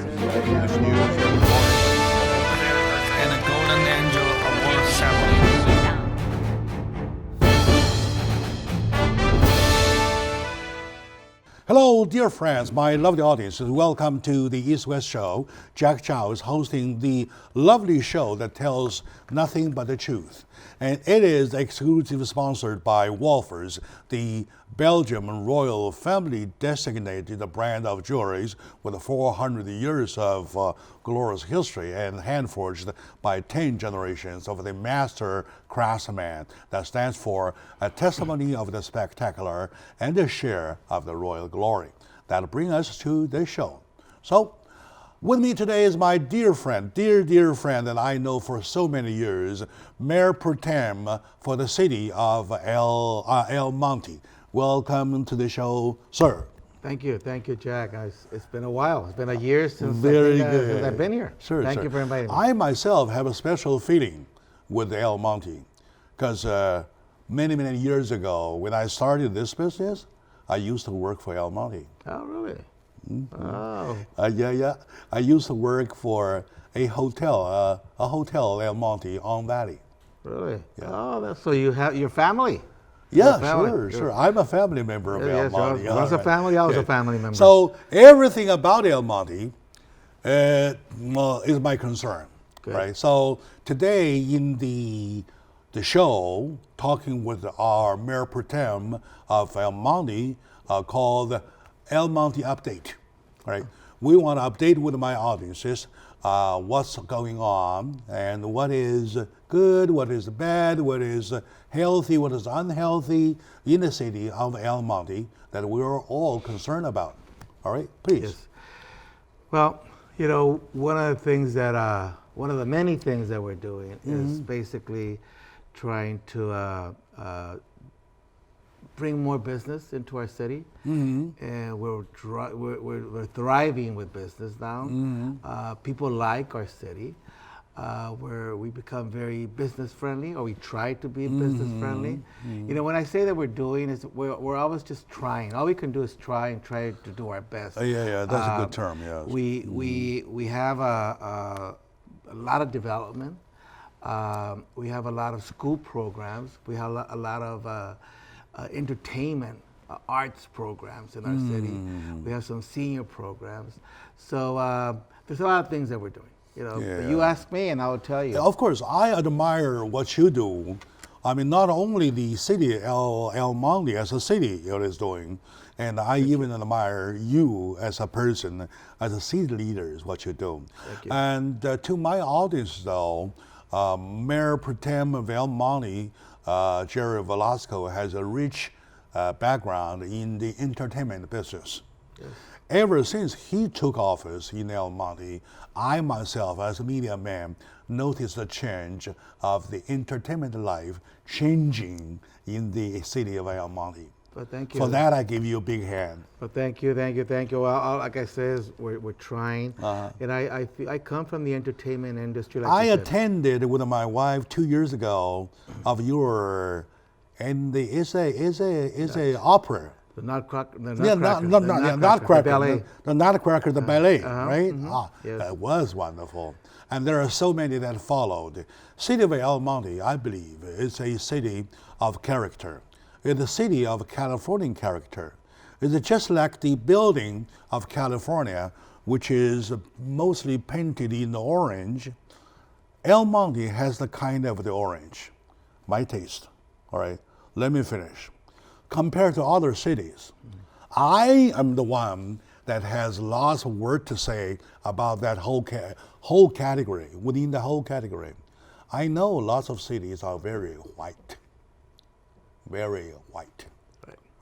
and a Golden Angel Award ceremony. Hello, dear friends, my lovely audience. Welcome to the East West Show. Jack Chow is hosting the lovely show that tells nothing but the truth. And it is exclusively sponsored by Wolfers, the Belgian royal family designated brand of jewelries with 400 years of glorious history and hand-forged by 10 generations of the master craftsman. That stands for a testimony of the spectacular and a share of the royal glory. That'll bring us to the show. So, with me today is my dear friend that I know for so many years, Mayor Pro Tem for the city of El Monte. Welcome to the show, sir. Thank you, Jack. It's been a while. It's been a year since Good. I've been here. Sure, Thank you for inviting me. I myself have a special feeling with El Monte because many years ago when I started this business, I used to work for El Monte. Oh, really? Mm-hmm. Oh. Yeah. I used to work for a hotel El Monte on Valley. Really? Yeah. Oh, so you have your family? Yeah, sure. I'm a family member of El Monte. So once a family, I was a family member. So everything about El Monte is my concern, Good. right? So today in the show, talking with our Mayor Pro Tem of El Monte called El Monte Update, right? We want to update with my audiences what's going on and what is good, what is bad, what is healthy, what is unhealthy in the city of El Monte that we're all concerned about. All right, please. Yes. Well, one of the many things that we're doing is basically trying to bring more business into our city, and we're thriving with business now. People like our city, where we become very business friendly, or we try to be business friendly. When I say that we're doing is we're always just trying. All we can do is try to do our best. Yeah, that's a good term. Yeah. We have a lot of development. We have a lot of school programs. We have a lot of entertainment, arts programs in our city. We have some senior programs. So there's a lot of things that we're doing. You ask me and I will tell you. Of course, I admire what you do. I mean, not only the city, El Monte as a city is doing, and I even admire you as a person, as a city leader, is what you do. Thank you. And to my audience, though, Mayor Pro Tem of El Monte, Jerry Velasco, has a rich background in the entertainment business. Yes. Ever since he took office in El Monte, I myself, as a media man, noticed a change of the entertainment life changing in the city of El Monte. But thank you. For that, I give you a big hand. But thank you. Well, like I said, we're trying, and I come from the entertainment industry. Like I you said. attended with my wife 2 years ago of your, and it's a opera. The Nutcracker. The Nutcracker, the ballet, right? Yes. That was wonderful. And there are so many that followed. City of El Monte, I believe, is a city of character. It's a city of Californian character. It's just like the building of California, which is mostly painted in orange. El Monte has the kind of the orange, my taste. All right, let me finish. Compared to other cities, I am the one that has lots of word to say about that whole category, within the whole category. I know lots of cities are very white.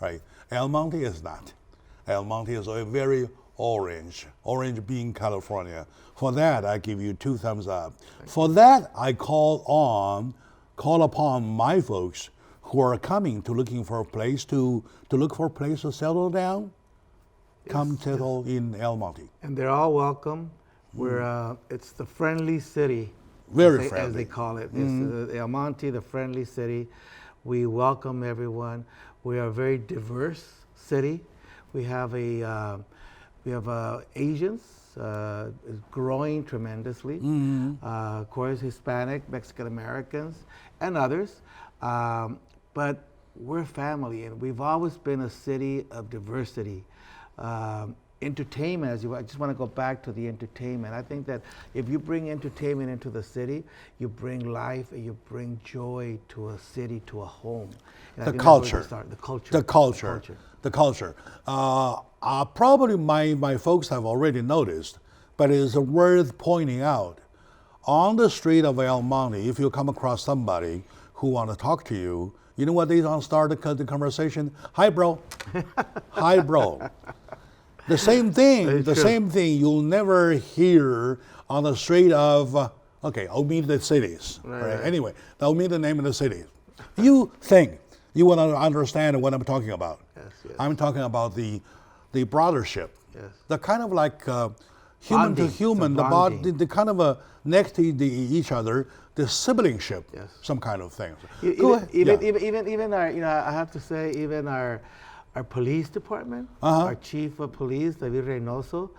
Right? El Monte is not. El Monte is a very orange being California. For that, I give you 2 thumbs up. For that, I call upon my folks who are coming to look for a place to settle down. Come settle in El Monte. And they're all welcome. It's the friendly city. Very friendly. As they call it. It's El Monte, the friendly city. We welcome everyone. We are a very diverse city. We have Asians, is growing tremendously. Of course, Hispanic, Mexican Americans, and others. But we're family, and we've always been a city of diversity. Entertainment, I just want to go back to the entertainment. I think that if you bring entertainment into the city, you bring life and you bring joy to a city, to a home. And The culture. The culture. The culture. Probably my folks have already noticed, but it is worth pointing out. On the street of El Monte, if you come across somebody who want to talk to you, you know what they don't start the conversation? Hi, bro. Hi, bro. The same thing. Same thing. You'll never hear on the street of. Okay, I'll meet the cities. Right. Anyway, I'll meet the name of the cities. You think you will understand what I'm talking about? Yes. I'm talking about the brothership. Yes. The kind of like human Bonding. to human, the kind of next to each other, the siblingship, Yes. some kind of thing. Even our, I have to say, even our police department, our chief of police, David Reynoso,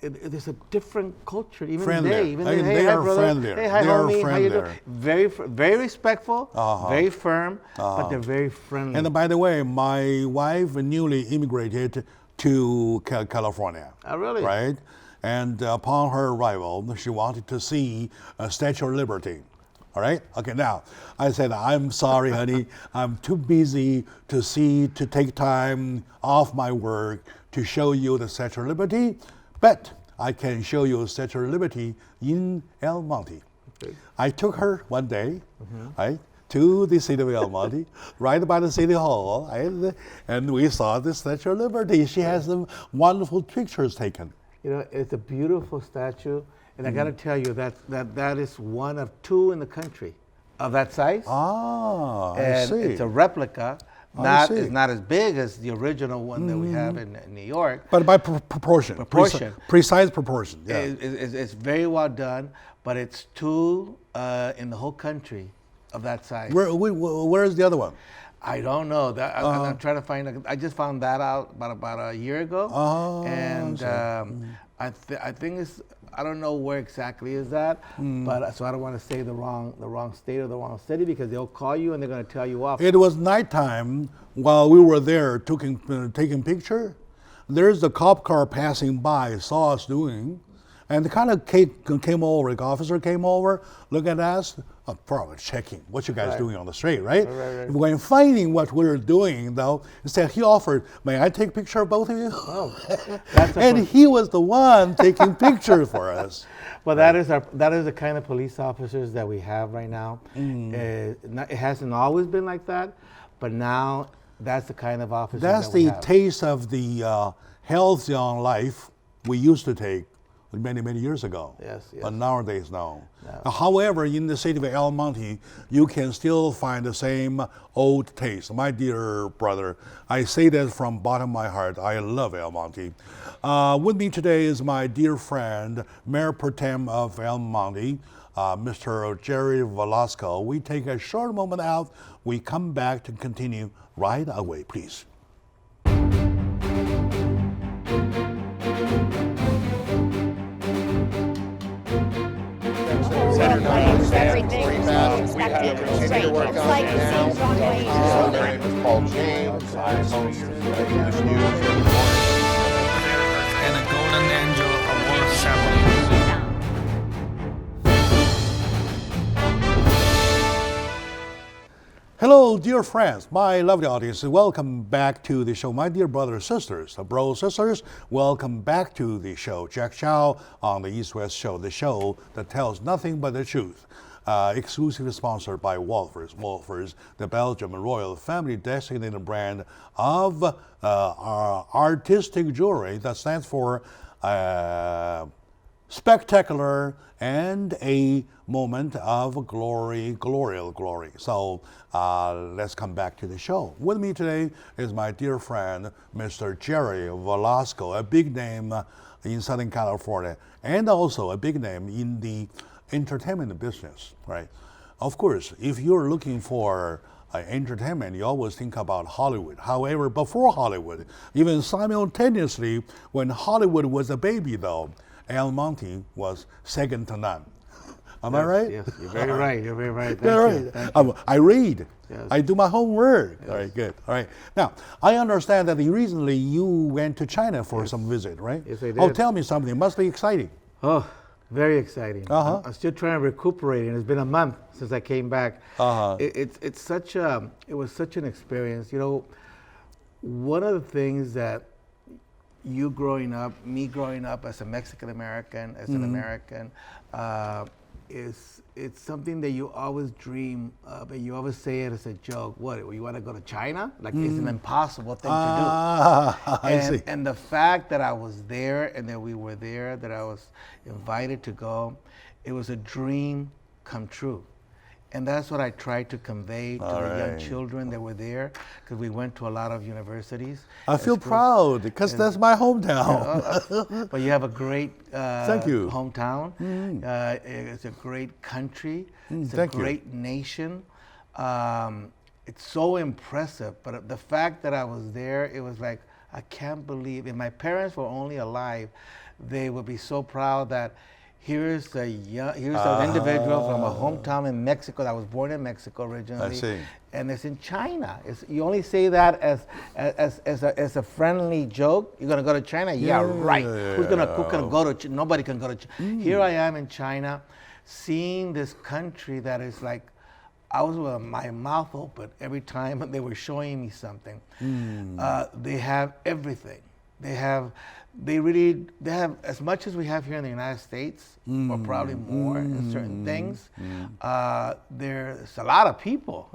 there's a different culture. Even Friendlier. they are brother. friendlier. Hey, hi, they are homie. How you friendlier. doing? Very respectful, very firm, but they're very friendly. And by the way, my wife newly immigrated to California. Oh, really? Right? And upon her arrival, she wanted to see Statue of Liberty. All right? Okay, now, I said, I'm sorry, honey. I'm too busy to take time off my work to show you the Statue of Liberty, but I can show you Statue of Liberty in El Monte. Okay. I took her one day, right, to the city of El Monte, right by the city hall, and we saw the Statue of Liberty. She has some wonderful pictures taken. It's a beautiful statue, and I got to tell you that is one of two in the country of that size. I And see. it's a replica. It's not as big as the original one that we have in New York. But by proportion. Precise proportion. Yeah. It's very well done, but it's two in the whole country of that size. Where is the other one? I don't know. I'm trying to find it. I just found that out about a year ago. And I think it's, I don't know where exactly is that, but so I don't want to say the wrong state or the wrong city, because they'll call you and they're going to tell you off. It was nighttime while we were there taking picture. There's the cop car passing by, saw us doing, and the kind of came over, the officer came over, looked at us, probably checking what you guys doing on the street, right? Right. When finding what we were doing, though, instead he offered, may I take a picture of both of you? Oh, and he was the one taking pictures for us. Well, that is the kind of police officers that we have right now. It hasn't always been like that, but now that's the kind of officers That's that we the have. taste of the healthy on life we used to take many years ago. Yes. But nowadays, no. However, in the city of El Monte, you can still find the same old taste. My dear brother, I say that from bottom of my heart. I love El Monte. With me today is my dear friend, Mayor Pro Tem of El Monte, Mr. Jerry Velasco. We take a short moment out. We come back to continue right away, please. Everything is expected to straight. It's like the scenes on waves. My name is Paul James. I host English News. And a Golden Angel Award ceremony. Hello, dear friends, my lovely audience. Welcome back to the show. My dear brothers and sisters, sisters, welcome back to the show. Jack Chow on the East West Show, the show that tells nothing but the truth. Exclusively sponsored by Wolfers. Wolfers, the Belgian royal family designated brand of artistic jewelry that stands for spectacular and a moment of glory. So let's come back to the show. With me today is my dear friend, Mr. Jerry Velasco, a big name in Southern California, and also a big name in the entertainment business, right? Of course, if you're looking for entertainment, you always think about Hollywood. However, before Hollywood, even simultaneously, when Hollywood was a baby, though, El Monte was second to none. Am I right? Yes, you're very right. You're very right. Thank you. I read. Yes. I do my homework. Yes. All right, good. All right. Now, I understand that recently you went to China for some visit, right? Yes, I did. Oh, tell me something. It must be exciting. Oh, very exciting. Uh-huh. I'm still trying to recuperate, and it's been a month since I came back. Uh-huh. It was such an experience. You know, one of the things that you growing up, me growing up as a Mexican American, as an American, it's something that you always dream of, and you always say it as a joke. What, you want to go to China? Like, it's an impossible thing to do. I see. And the fact that I was there and that we were there, that I was invited to go, it was a dream come true. And that's what I tried to convey to the young children that were there, because we went to a lot of universities. I feel proud because that's my hometown. But you have a great Thank you. hometown. It's a great country. It's a Thank you. great nation. It's so impressive. But the fact that I was there, it was like, I can't believe, if my parents were only alive, they would be so proud that here's an individual from a hometown in Mexico that was born in Mexico originally. I see. And it's in China. You only say that as a friendly joke. You're gonna go to China? Yeah, right. Who's gonna go to? Nobody can go to China. Here I am in China, seeing this country that is like, I was with my mouth open every time they were showing me something. They have everything. They have as much as we have here in the United States, or probably more in certain things. There's a lot of people,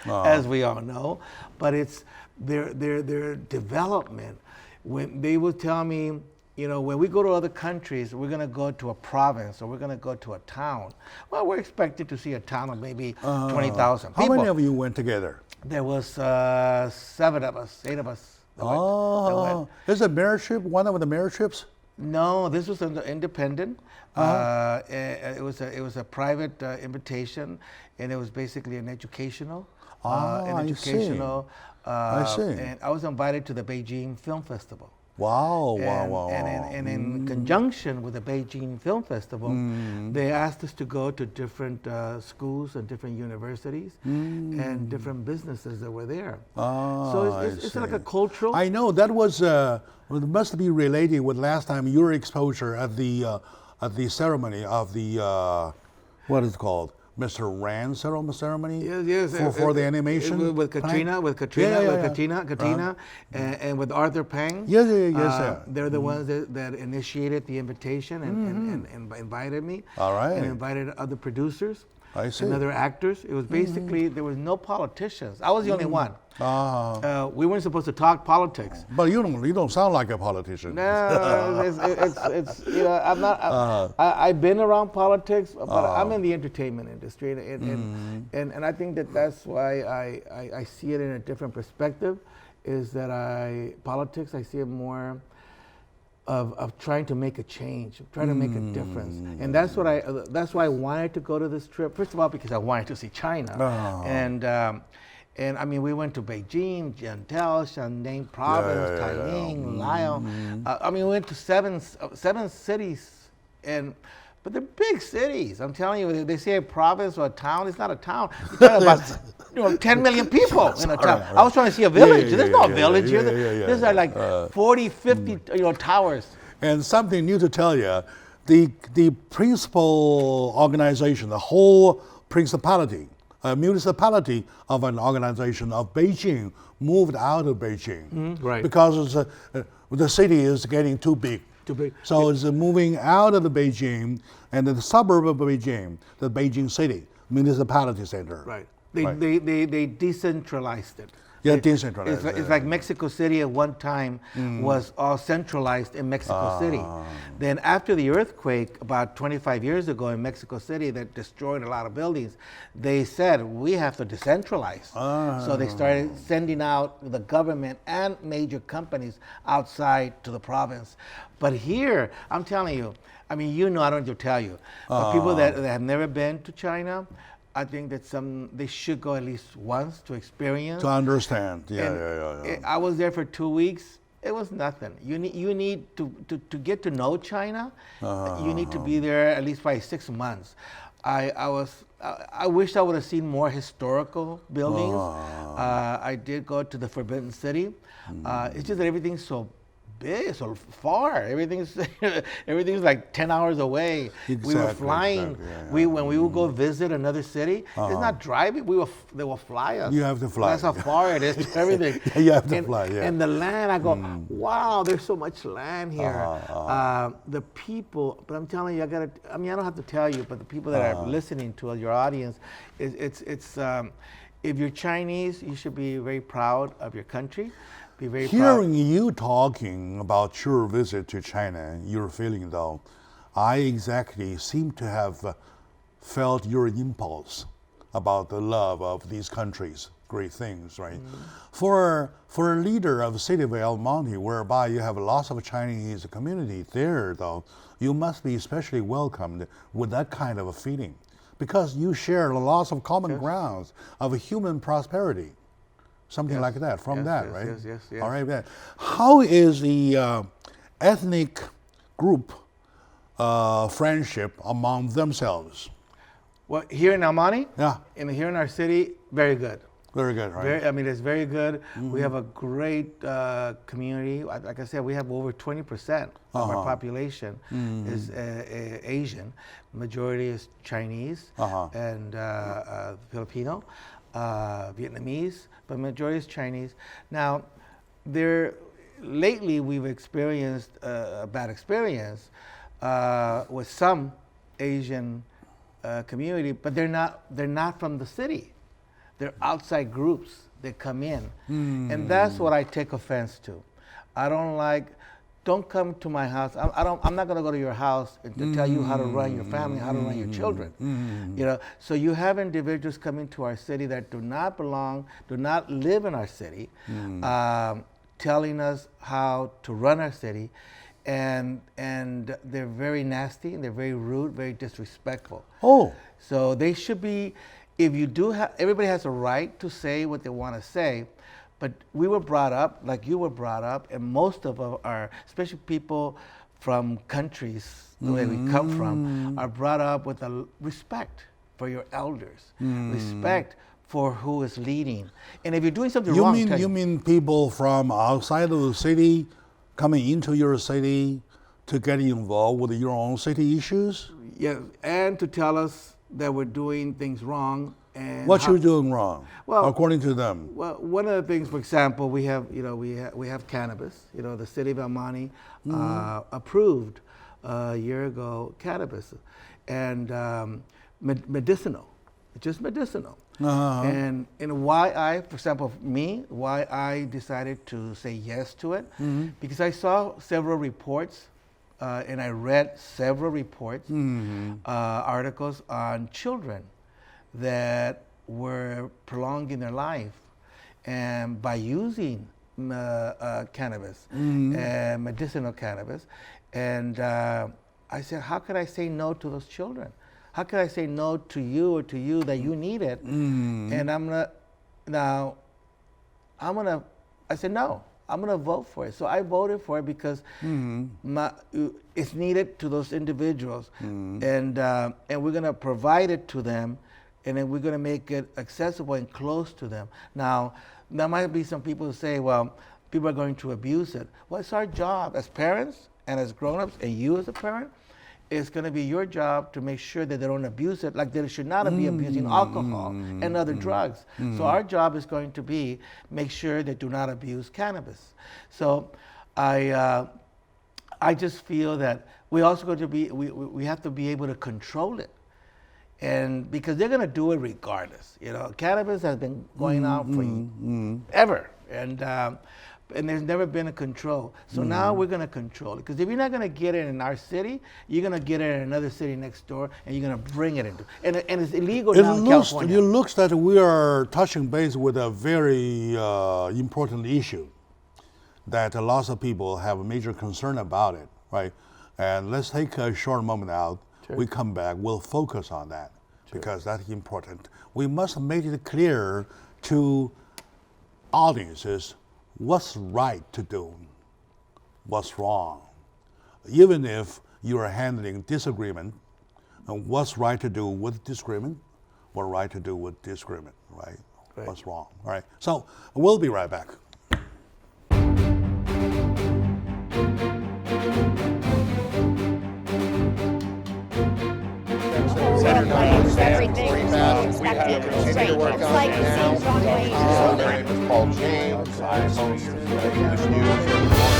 as we all know, but it's their development. When they would tell me, you know, when we go to other countries, we're going to go to a province or we're going to go to a town. Well, we're expected to see a town of maybe 20,000 people. How many of you went together? There was 7 of us, 8 of us. Is it mayor ship? One of the mayor ships? No, this was an independent. It was a private invitation, and it was basically an educational. I see. And I was invited to the Beijing Film Festival. Wow. And in conjunction with the Beijing Film Festival, they asked us to go to different schools and different universities and different businesses that were there. So it's like a cultural. I know that was it must be related with last time your exposure at the ceremony of the what is it called? Mr. Rand ceremony? Yes. For the animation? With Katrina, and with Arthur Pang. Yes. They're the ones that initiated the invitation and invited me. All right. And invited other producers. I see. And other actors. It was basically, there was no politicians. I was the only one. We weren't supposed to talk politics. But you don't sound like a politician. No, it's you know, I'm not. I've been around politics, but I'm in the entertainment industry, and I think that's why I see it in a different perspective. Is that politics? I see it more of trying to make a change, trying to make a difference, and that's why I wanted to go to this trip. First of all, because I wanted to see China, and I mean, we went to Beijing, Jiantou, Shandong Province, Taining, Lyon. I mean, we went to seven cities, but they're big cities. I'm telling you, they say a province or a town. It's not a town. You're talking about 10 million people in a town. I was trying to see a village. There's no village here. There's like 40, 50 towers. And something new to tell you, the principal organization, the whole principality, municipality of an organization of Beijing moved out of Beijing, right? Because the city is getting too big. So it's moving out of the Beijing and the suburb of Beijing, the Beijing city municipality center. Right. They decentralized it. Yeah, decentralized. It's like Mexico City at one time was all centralized in Mexico City. Then after the earthquake about 25 years ago in Mexico City that destroyed a lot of buildings, they said we have to decentralize. So they started sending out the government and major companies outside to the province. But here, I'm telling you, I mean, I don't have to tell you, but people that have never been to China, I think that they should go at least once to experience. To understand. Yeah, And yeah. I was there for 2 weeks. It was nothing. You need to get to know China. You need to be there at least by 6 months. I wish I would have seen more historical buildings. I did go to the Forbidden City. It's just that everything's so big, so far. Everything's like 10 hours away. We were Exactly, flying. exactly, When we would go visit another city, it's not driving. They will fly us. You have to fly. That's how far it is to everything. You have to fly, yeah. And the land, I go, wow, there's so much land here. The people, but I'm telling you, I don't have to tell you, but the people that are listening to your audience, it's if you're Chinese, you should be very proud of your country. Be very Hearing you talking about your visit to China, your feeling though, I exactly seem to have felt your impulse about the love of these countries, great things, right? For a leader of the city of El Monte, whereby you have lots of Chinese community there though, you must be especially welcomed with that kind of a feeling because you share lots of common grounds of human prosperity. Something like that, right? Yes. All right, then. How is the ethnic group friendship among themselves? Well, here in El Monte, Yeah. Here in our city, very good. Very good, right? It's very good. We have a great community. Like I said, we have over 20% of our population is Asian. Majority is Chinese and Filipino, Vietnamese, but majority is Chinese. Now, lately we've experienced a bad experience with some Asian community, but they're not from the city. They're outside groups that come in. And that's what I take offense to. I don't come to my house. I'm not gonna go to your house to tell you how to run your family, how to run your children. So you have individuals coming to our city that do not belong, do not live in our city, telling us how to run our city. And they're very nasty and they're very rude, very disrespectful. Oh. So they should be, if you do have, everybody has a right to say what they want to say, but we were brought up, like you were brought up, and most of our, especially people from countries, the way we come from, are brought up with a respect for your elders, respect for who is leading. And if you're doing something wrong, You mean people from outside of the city coming into your city to get involved with your own city issues? Yeah, and to tell us that we're doing things wrong. And What you're doing wrong, Well, according to them? Well, one of the things, for example, we have cannabis. The city of El Monte approved a year ago cannabis, and medicinal, just medicinal. And why I decided to say yes to it, because I saw several reports, and I read several reports, articles on children that were prolonging their life, and by using cannabis, medicinal cannabis, and I said, how could I say no to those children? How could I say no to you or to you that you need it? And I said no. I'm gonna vote for it. So I voted for it because it's needed to those individuals, and we're gonna provide it to them, and then we're gonna make it accessible and close to them. Now, there might be some people who say, well, people are going to abuse it. Well, it's our job as parents and as grown-ups, and you as a parent, it's going to be your job to make sure that they don't abuse it, like they should not be abusing alcohol and other drugs. So our job is going to be make sure they do not abuse cannabis. So I just feel that we also going to be we have to be able to control it, and because they're going to do it regardless. Cannabis has been going on for ever, and there's never been a control. So now we're going to control it. Because if you're not going to get it in our city, you're going to get it in another city next door, and you're going to bring it into. And it's illegal now in California. It looks that we are touching base with a very important issue that lots of people have a major concern about it, right? And let's take a short moment out. Sure. We come back, we'll focus on that. because that's important. We must make it clear to audiences what's right to do, what's wrong. Even if you are handling disagreement, and what's right to do with disagreement, what right to do with disagreement, right? What's wrong, all right? So we'll be right back. Everything is expected to be straight. It's like seeing Broadway. My name is Paul James. I host this news report.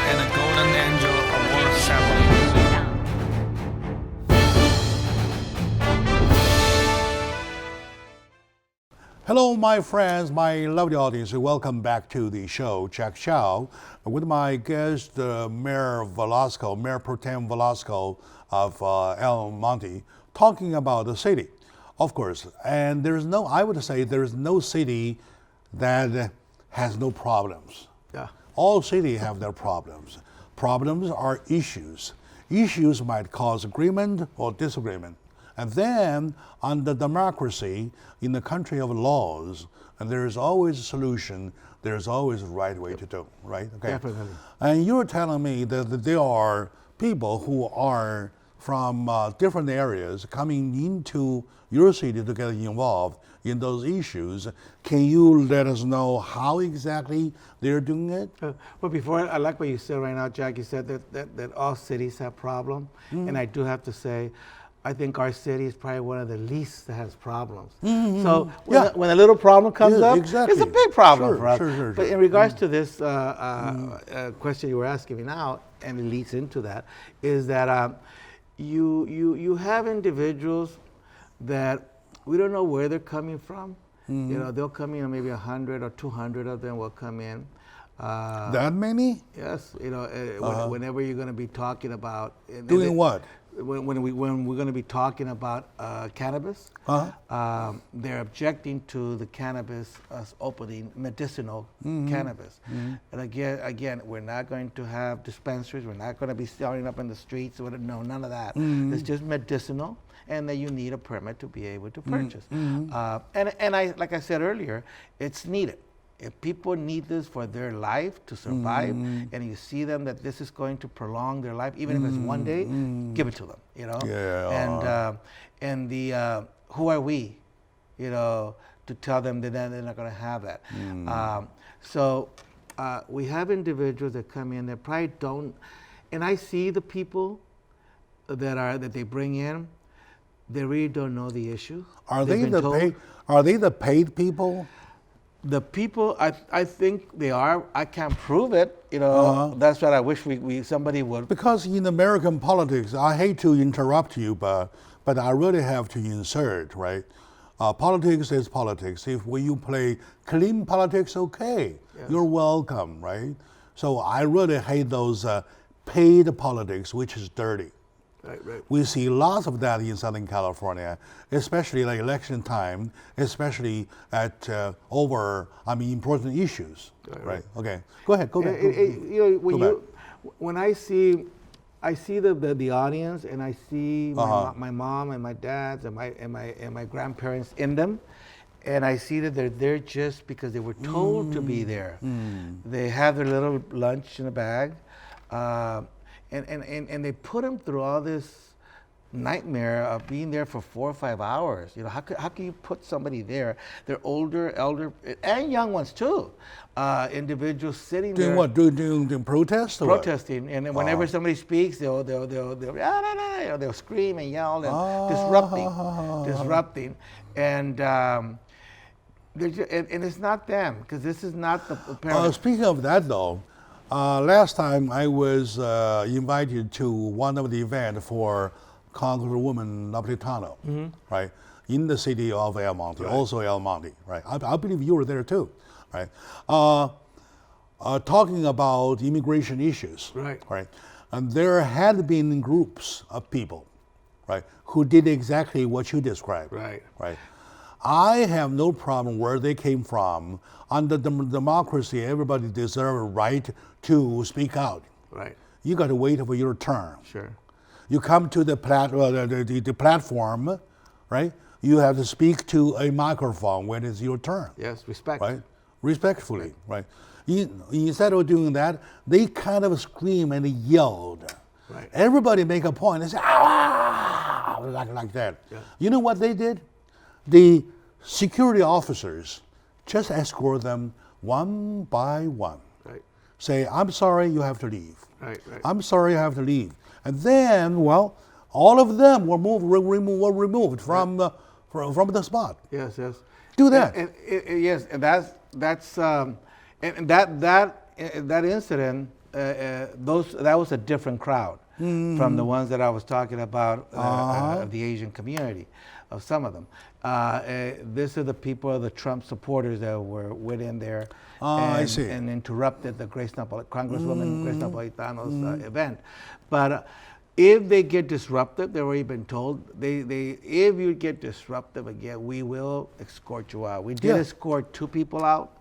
And the Golden Angel Award ceremony. Hello, my friends, my lovely audience. Welcome back to the show, Jack Chow, with my guest, Mayor Pro Tem Velasco of El Monte, talking about the city, of course. And I would say there is no city that has no problems. Yeah. All cities have their problems. Problems are issues. Issues might cause agreement or disagreement. And then, under democracy, in the country of laws, and there is always a solution, there's always a right way to do, right? Okay. Definitely. And you're telling me that there are people who are from different areas coming into your city to get involved in those issues. Can you let us know how exactly they're doing it? Well, before, I like what you said right now, Jack. You said that all cities have problems. And I do have to say, I think our city is probably one of the least that has problems. So when a little problem comes up, exactly. it's a big problem for us. Sure. But in regards to this question you were asking me now, and it leads into that, is that you have individuals that we don't know where they're coming from. You know, they'll come in, maybe 100 or 200 of them will come in. That many? Yes, you know, whenever you're going to be talking about Doing what? When we're going to be talking about cannabis, they're objecting to the cannabis us opening medicinal cannabis. And again, we're not going to have dispensaries. We're not going to be selling up in the streets. No, none of that. It's just medicinal, and that you need a permit to be able to purchase. And like I said earlier, it's needed. If people need this for their life to survive, and you see them that this is going to prolong their life, even if it's one day, give it to them, you know. Yeah. And who are we, you know, to tell them that they're not going to have that. So we have individuals that come in that probably don't, and I see the people that they bring in, they really don't know the issue. Are they the paid people? The people, I think they are. I can't prove it. You know, that's what I wish somebody would. Because in American politics, I hate to interrupt you, but I really have to insert, right? Politics is politics. If you play clean politics, okay, you're welcome, right? So I really hate those paid politics, which is dirty. Right. We see lots of that in Southern California, especially like election time, especially at important issues. Right. Okay. Go ahead. Go back. You know, when I see the audience, and I see my mom and my dads and my grandparents in them, and I see that they're there just because they were told to be there. They have their little lunch in a bag. And they put them through all this nightmare of being there for 4 or 5 hours. You know, how can you put somebody there? They're older, elder, and young ones too. Individuals sitting doing there. What? Doing protests? Protesting, and whenever somebody speaks, they'll scream and yell and disrupting, and it's not them, because this is not the parents. Speaking of that, though. Last time I was invited to one of the events for Congresswoman Napolitano, right, in the city of El Monte, also El Monte, right. I believe you were there too, right. Talking about immigration issues, right. And there had been groups of people, right, who did exactly what you described, right. I have no problem where they came from. Under democracy, everybody deserves a right to speak out. Right. You got to wait for your turn. Sure. You come to the platform, right? You have to speak to a microphone when it's your turn. Yes, respect. Right? Respectfully, right? Instead of doing that, they kind of screamed and yelled. Right. Everybody make a point and say, ah, like that. Yeah. You know what they did? The security officers just escort them one by one. Right. Say, I'm sorry, you have to leave. Right. I'm sorry, you have to leave. And then, well, all of them were removed from the spot. Yes. Do that. Yes, and that incident, that was a different crowd from the ones that I was talking about of the Asian community, of some of them. These are the people, the Trump supporters that were within there I see. and interrupted the Congresswoman Grace Napolitano's event. But if they get disruptive, they've already been told, if you get disruptive again, we will escort you out. We did escort 2 people out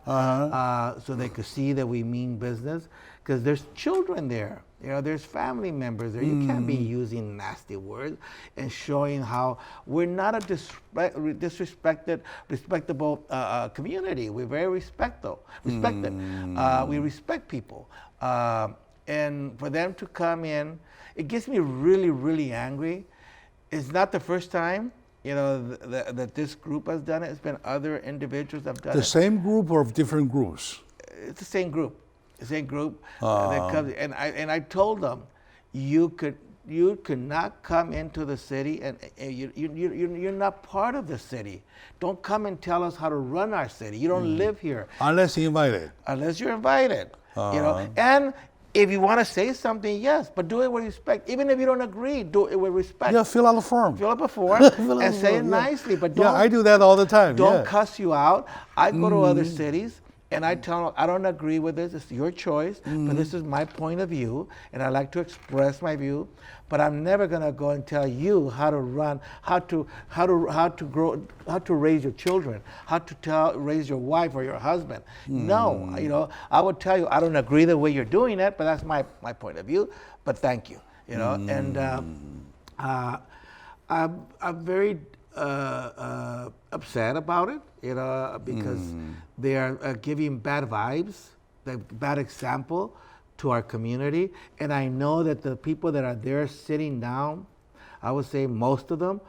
so they could see that we mean business, because there's children there. You know, there's family members there. You can't be using nasty words and showing how we're not a respectable community. We're very respected. We respect people. And for them to come in, it gets me really, really angry. It's not the first time, you know, that this group has done it. It's been other individuals that have done it. The same group or different groups? It's the same group. The same group that comes. And I told them, you could not come into the city, and you're not part of the city. Don't come and tell us how to run our city. You don't live here. Unless you're invited. Unless you're invited. You know, and if you want to say something, yes, but do it with respect. Even if you don't agree, do it with respect. Yeah, fill out a form. Fill up a form and say it nicely, but don't. Yeah, I do that all the time. Don't cuss you out. I go to other cities and I tell them, I don't agree with this. It's your choice, but this is my point of view, and I like to express my view. But I'm never gonna go and tell you how to run, how to raise your children, how to raise your wife or your husband. No, you know, I would tell you I don't agree the way you're doing it, but that's my point of view. But thank you, you know. And I'm very upset about it, you know, because they are giving bad vibes, the bad example to our community. And I know that the people that are there sitting down, I would say most of them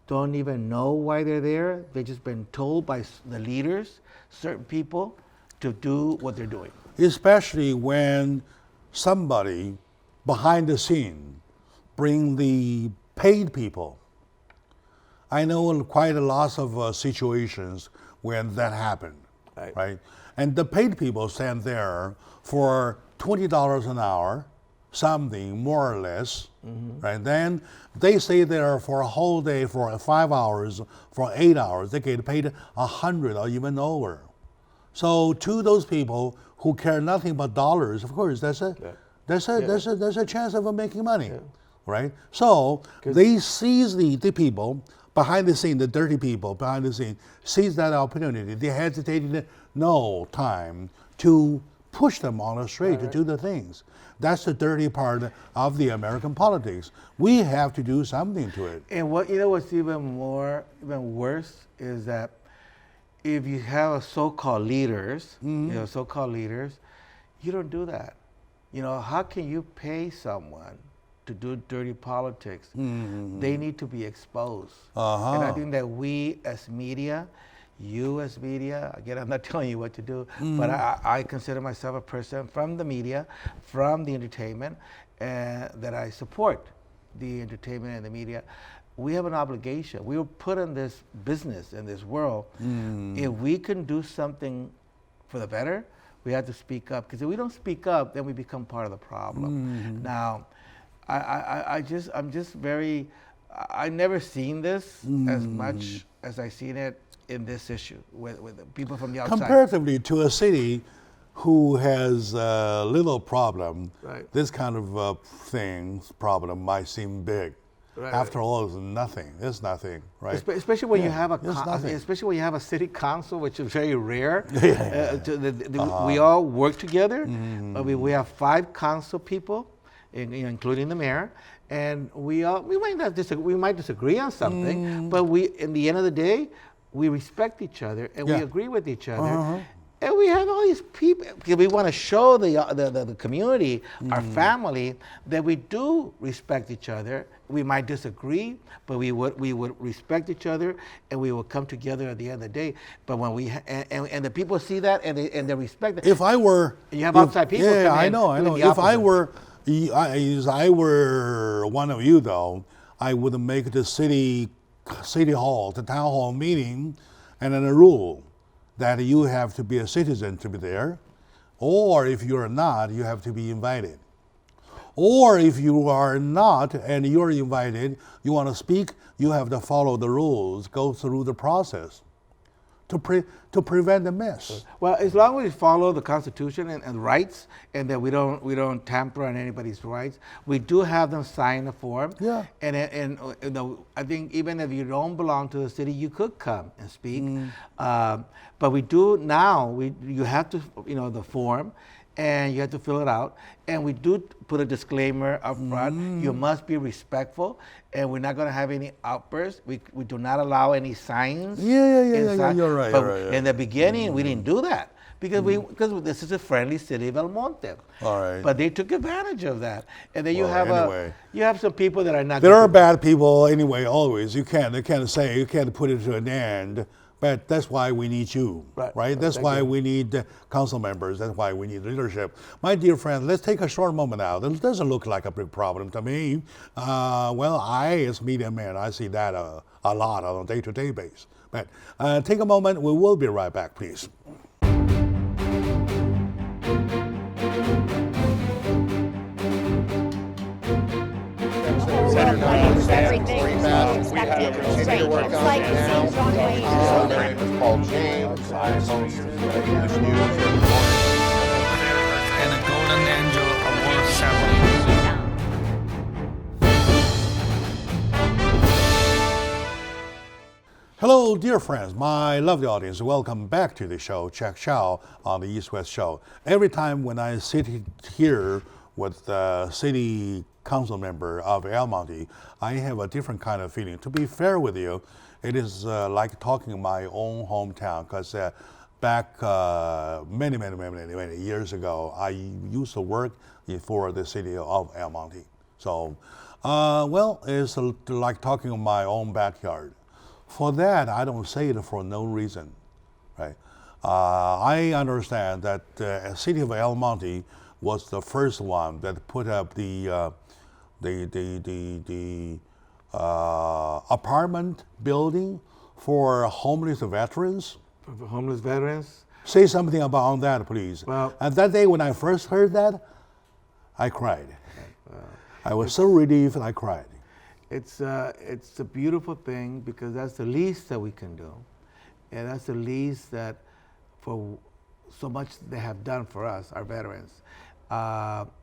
don't even know why they're there. They've just been told by the leaders, certain people, to do what they're doing. Especially when somebody behind the scene bring the paid people. I know quite a lot of situations when that happened, right? And the paid people stand there for $20 an hour, something more or less, right? Then they stay there for a whole day, for 5 hours, for 8 hours. They get paid 100 or even over. So to those people who care nothing but dollars, of course, there's a chance of making money, right? So they seize the people behind the scene, the dirty people behind the scene, seize that opportunity. They hesitated no time to push them on the street to do the things. That's the dirty part of the American politics. We have to do something to it. And what's even worse is that if you have so-called leaders, you don't do that. You know, how can you pay someone to do dirty politics? They need to be exposed. And I think that we as media, you as media, again, I'm not telling you what to do, but I consider myself a person from the media, from the entertainment, that I support the entertainment and the media. We have an obligation. We were put in this business, in this world. If we can do something for the better, we have to speak up. Because if we don't speak up, then we become part of the problem. Now, I've never seen this as much as I've seen it in this issue with people from the outside. Comparatively to a city who has little problem, this kind of problem might seem big. After all, it's nothing. It's nothing, right? Especially when you have a city council, which is very rare. We all work together. We have 5 council people, including the mayor, and we might disagree on something, but in the end of the day, we respect each other and we Yeah. agree with each other. And we have all these people because we want to show the community, our family, that we do respect each other. We might disagree, but we would respect each other, and we will come together at the end of the day. But when and the people see that and they respect it. If I were, You have outside people Yeah, come I in know. doing the If I opposite. were one of you, though, I would make the city hall, the town hall meeting, and then a rule that you have to be a citizen to be there, or if you're not, you have to be invited. Or if you are not and you're invited, you want to speak, you have to follow the rules, go through the process to prevent the mess. Well, as long as we follow the Constitution and rights, and that we don't tamper on anybody's rights, we do have them sign a form. Yeah. And I think even if you don't belong to the city, you could come and speak. But we do now. You have to the form, and you have to fill it out. And we do put a disclaimer up front. You must be respectful, and we're not going to have any outbursts. We do not allow any signs. Yeah, inside. you're right, But you're right, yeah. in the beginning, we didn't do that because this is a friendly city of El Monte. All right. But they took advantage of that, and then you Well, have anyway. you have some people that are not. There good are people. bad people anyway, always. You can't put it to an end. But that's why we need you, right? That's Thank why you. we need council members. That's why we need leadership. My dear friend, let's take a short moment now. It doesn't look like a big problem to me. Well, as media man, I see that a lot on a day-to-day basis. But take a moment. We will be right back, please. Everything. We have continued to work It's on like it now. John Wayne. My name is Paul James. I host English News every morning. And a Golden Angel Award ceremony. Hello, dear friends, my lovely audience. Welcome back to the show, Jack Chow on the East West Show. Every time when I sit here with the city council member of El Monte, I have a different kind of feeling. To be fair with you, it is like talking in my own hometown, because back many years ago, I used to work for the city of El Monte. So, well, it's like talking in my own backyard. For that, I don't say it for no reason, right? I understand that the city of El Monte was the first one that put up the apartment building for homeless veterans. For homeless veterans. Say something about that, please. Well- and that day when I first heard that, I cried. I was so relieved, I cried. It's a beautiful thing because that's the least that we can do, and that's the least that for so much they have done for us, our veterans.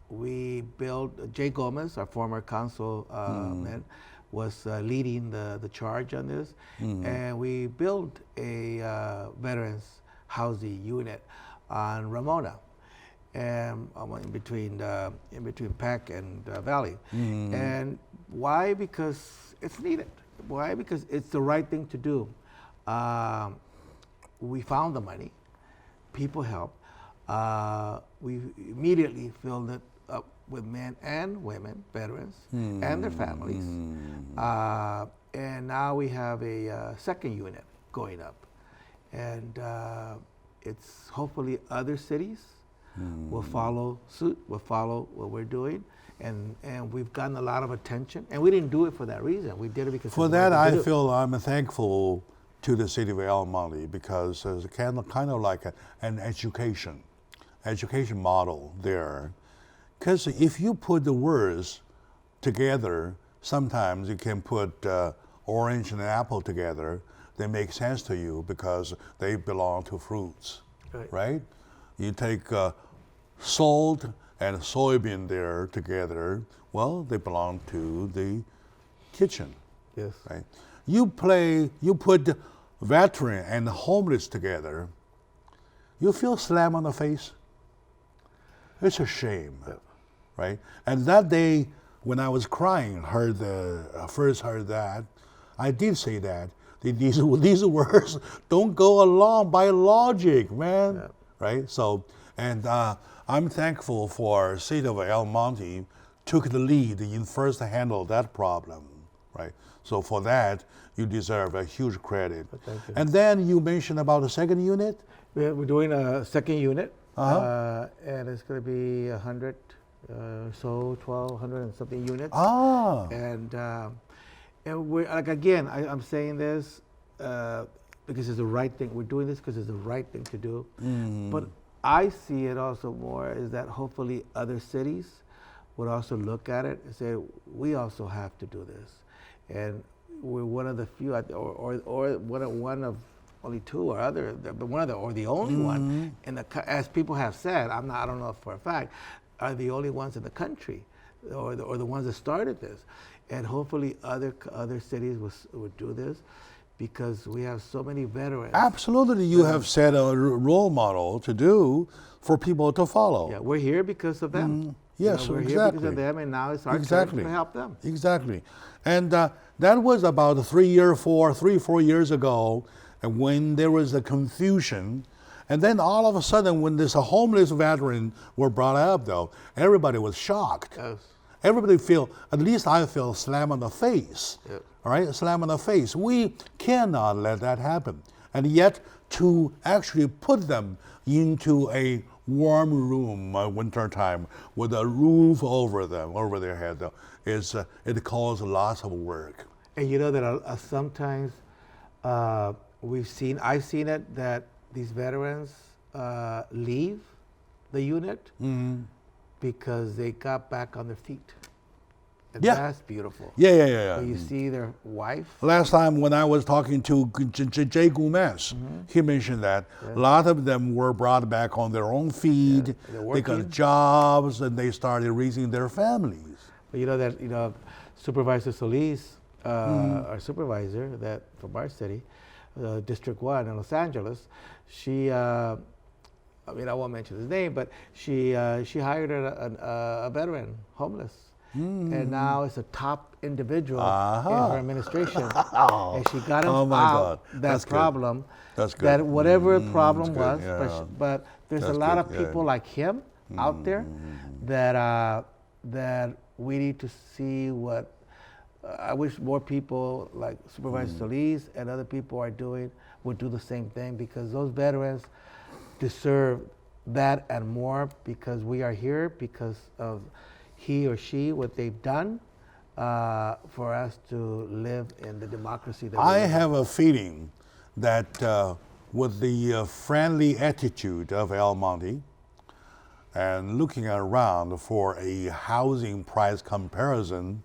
We built, Jay Gomez, our former councilman, was leading the charge on this, and we built a veterans housing unit on Ramona, and in between Peck and Valley. And why? Because it's needed. Why? Because it's the right thing to do. We found the money. People helped. We immediately filled it up with men and women, veterans, and their families. And now we have a second unit going up. And it's hopefully other cities will follow suit, will follow what we're doing. And we've gotten a lot of attention. And we didn't do it for that reason. We did it because For that, I feel I'm thankful to the city of El Monte, because it's kind of like an education model there. Because if you put the words together, sometimes you can put orange and apple together. They make sense to you because they belong to fruits, right? You take salt and soybean there together. Well, they belong to the kitchen. Yes. Right. You put veteran and homeless together. You feel slam on the face. It's a shame, right? And that day, when I was crying, first heard that, I did say that. These words don't go along by logic, man. Yeah. Right? So, and I'm thankful for City of El Monte took the lead in first handle that problem, right? So for that, you deserve a huge credit. Thank you. And then you mentioned about the second unit. We're doing a second unit, Uh-huh. and it's going to be 100, so 1,200 and something units. Ah. And we're like again, I'm saying this because it's the right thing. We're doing this because it's the right thing to do. But I see it also more is that hopefully other cities would also look at it and say we also have to do this, and we're one of the few, or one of only two or other, but one of the or the only one. And as people have said, I don't know for a fact, are the only ones in the country, or the ones that started this. And hopefully other cities would do this because we have so many veterans. Absolutely, you have set a role model to do for people to follow. Yeah, we're here because of them. Yes, we're exactly. here because of them, and now it's our turn to help them. Exactly. And that was about 3 or 4 years ago, and when there was a confusion. And then all of a sudden, when this homeless veteran were brought up, though, everybody was shocked. Yes. Everybody at least I feel slam on the face. Yep. All right, slam on the face. We cannot let that happen. And yet, to actually put them into a warm room winter time with a roof over their head, though, it calls lots of work. And you know that sometimes I've seen it that these veterans leave the unit because they got back on their feet. And Yeah. that's beautiful. Yeah. So you see their wife. Last time when I was talking to Jay Gomez, he mentioned that a lot of them were brought back on their own feet. They're They got working. jobs and they started raising their families. But you know that Supervisor Solis, our supervisor that from our city, District 1 in Los Angeles, she, I won't mention his name, but she hired a veteran, homeless. And now it's a top individual in her administration. And she got him out that That's problem. Good. That's good. That whatever problem was, good, yeah. but there's That's a lot good, of people like him out there that we need to see what I wish more people like Supervisor Solis and other people are doing would do the same thing, because those veterans deserve that and more, because we are here because of he or she, what they've done for us to live in the democracy that I we live in. have a feeling that with the friendly attitude of El Monte and looking around for a housing price comparison,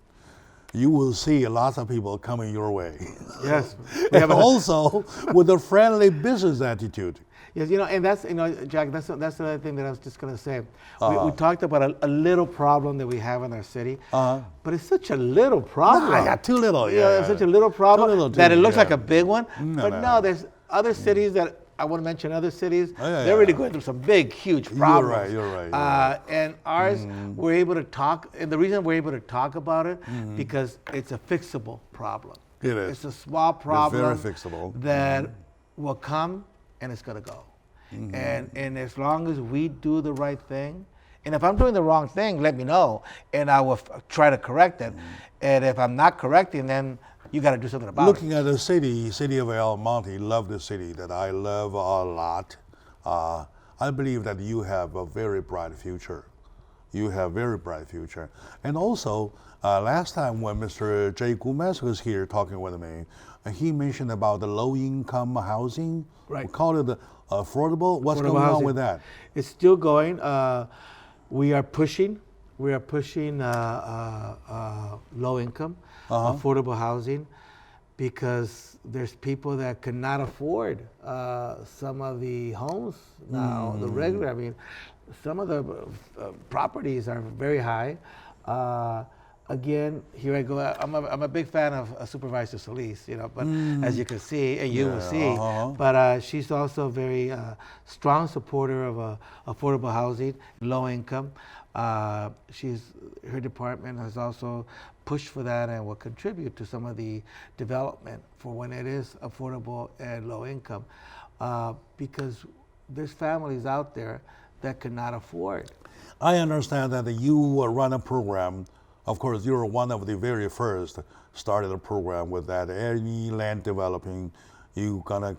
you will see lots of people coming your way. Yes. And also with a friendly business attitude. Yes, and that's, Jack, that's another thing that I was just going to say. We talked about a little problem that we have in our city, but it's such a little problem. Yeah, too little. It's such a little problem Too little, that it looks yeah. like a big one. No, But no. no, there's other cities that I want to mention. Other cities, yeah, they're really yeah. going through some big, huge problems. You're right. And ours, we're able to talk, and the reason we're able to talk about it because it's a fixable problem. It is. It's a small problem. very fixable. That will come and it's going to go. And as long as we do the right thing, and if I'm doing the wrong thing, let me know, and I will try to correct it. And if I'm not correcting, then you got to do something about Looking at the city of El Monte, love the city that I love a lot. I believe that you have a very bright future. You have very bright future. And also, last time when Mr. Jay Gomez was here talking with me, he mentioned about the low-income housing. Right. We call it affordable. What's Affordable going on housing. with that? It's still going. We are pushing low income, affordable housing, because there's people that cannot afford some of the homes now, the regular. I mean, some of the properties are very high. again, here I go. I'm a big fan of Supervisor Solis, but as you can see, and you will see, but she's also a very strong supporter of affordable housing, low income. Her department has also pushed for that and will contribute to some of the development for when it is affordable and low income, because there's families out there that cannot afford. I understand that you run a program. Of course, you're one of the very first started a program with that. Any land developing, you gonna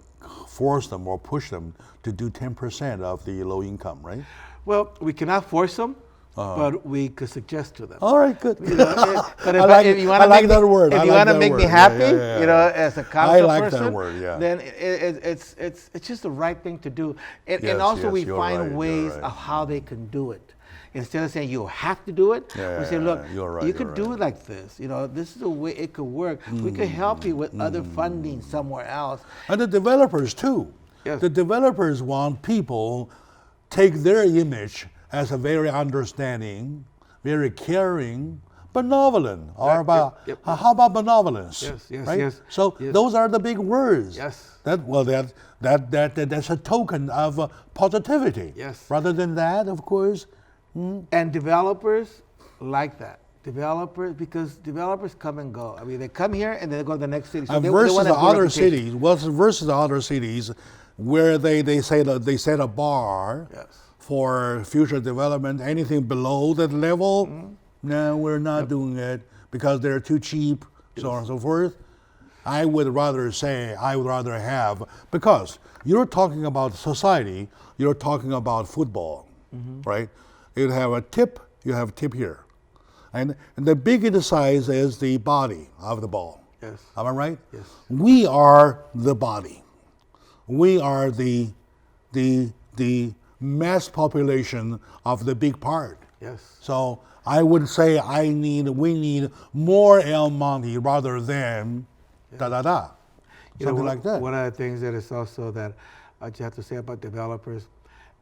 force them or push them to do 10% of the low income, right? Well, we cannot force them, but we could suggest to them. All right, good. But if you I want like to that word. If I you like want to that make me word. happy, Yeah. as a council person, that word, yeah. then it's just the right thing to do. And Yes, also yes, we you're find right, you're ways right. of how they can do it. Instead of saying you have to do it, we say, look, you're right, you you're could do right. it like this. This is the way it could work. We could help you with other funding somewhere else. And the developers too. Yes. The developers want people take their image as a very understanding, very caring, benevolent. Or about yep. how about benevolence? Yes, right? yes, So yes. those are the big words. Yes. That's a token of positivity. Yes. Rather than that, of course. And developers like that. Because developers come and go. I mean, they come here and then they go to the next city. So Versus want the a other reputation. cities, versus the other cities, where they set a bar Yes. for future development. Anything below that level, no, we're not doing it because they're too cheap, so on and so forth. I would rather have, because you're talking about society, you're talking about football, right? You have a tip here. And the bigger the size is the body of the ball. Yes. Am I right? Yes. We are the body. We are the mass population of the big part. Yes. So I would say we need more El Monte rather than something like that. One of the things that is also that I just have to say about developers,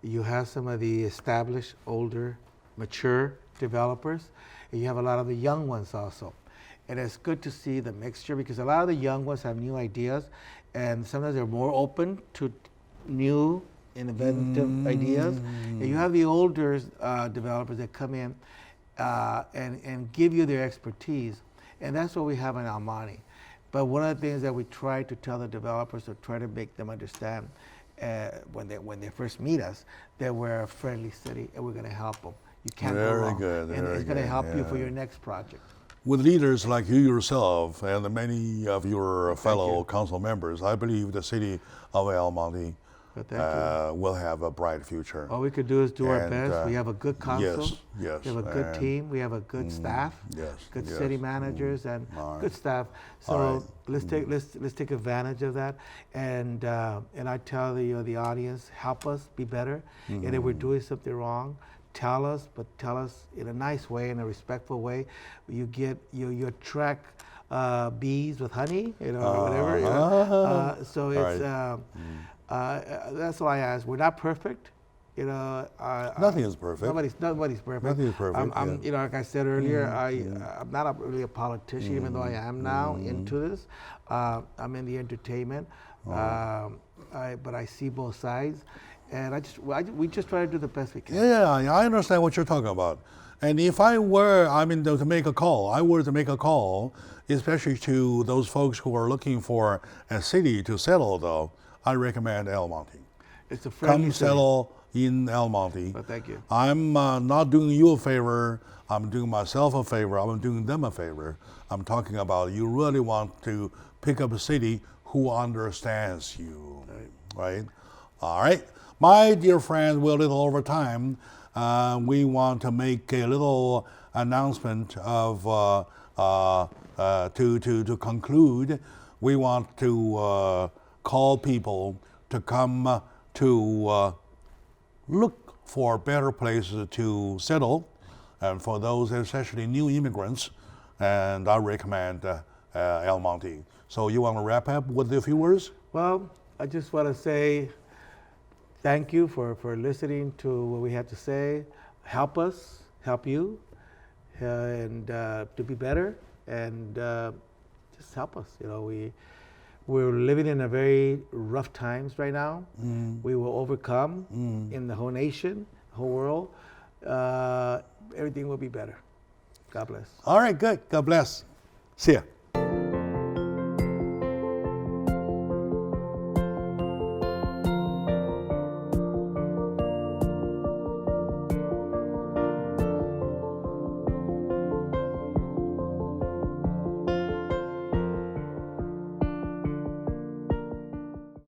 you have some of the established, older, mature developers, and you have a lot of the young ones also. And it's good to see the mixture because a lot of the young ones have new ideas, and sometimes they're more open to new, innovative ideas. And you have the older developers that come in and give you their expertise, and that's what we have in El Monte. But one of the things that we try to tell the developers, or try to make them understand when they first meet us, that we're a friendly city and we're going to help them. You can't go Very wrong. good, And very it's going to good, help you for yeah. your next project. With leaders like you yourself and many of your fellow you. council members, I believe the city of El Monte But thank you. will have a bright future. All we could do is do our And, best. We have a good council. yes, We have a good and- team. We have a good staff. yes, Good yes, city managers and all right. good staff. So All right. let's take advantage of that. And I tell the audience, help us be better. And if we're doing something wrong, tell us, but tell us in a nice way, in a respectful way. You attract bees with honey, or whatever. So it's that's why I ask. We're not perfect, Nothing is perfect. Nobody's perfect. Nothing is perfect, I'm yeah. like I said earlier, I'm not really a politician, even though I am now into this. I'm in the entertainment, but I see both sides, and we just try to do the best we can. Yeah, I understand what you're talking about. And if I were, to make a call, especially to those folks who are looking for a city to settle, though, I recommend El Monte. It's a friendly Come city. settle in El Monte. Well, thank you. I'm not doing you a favor. I'm doing myself a favor. I'm doing them a favor. I'm talking about you really want to pick up a city who understands you, right? All right. My dear friends, we're a little over time. We want to make a little announcement of to conclude. We want to call people to come to look for better places to settle, and for those especially new immigrants, and I recommend El Monte. So you want to wrap up with a few words? Well, I just want to say thank you for listening to what we have to say. Help us, help you, and to be better, and just help us. You know, we're living in a very rough times right now. We will overcome in the whole nation, the whole world. Everything will be better. God bless. All right, good. God bless. See ya.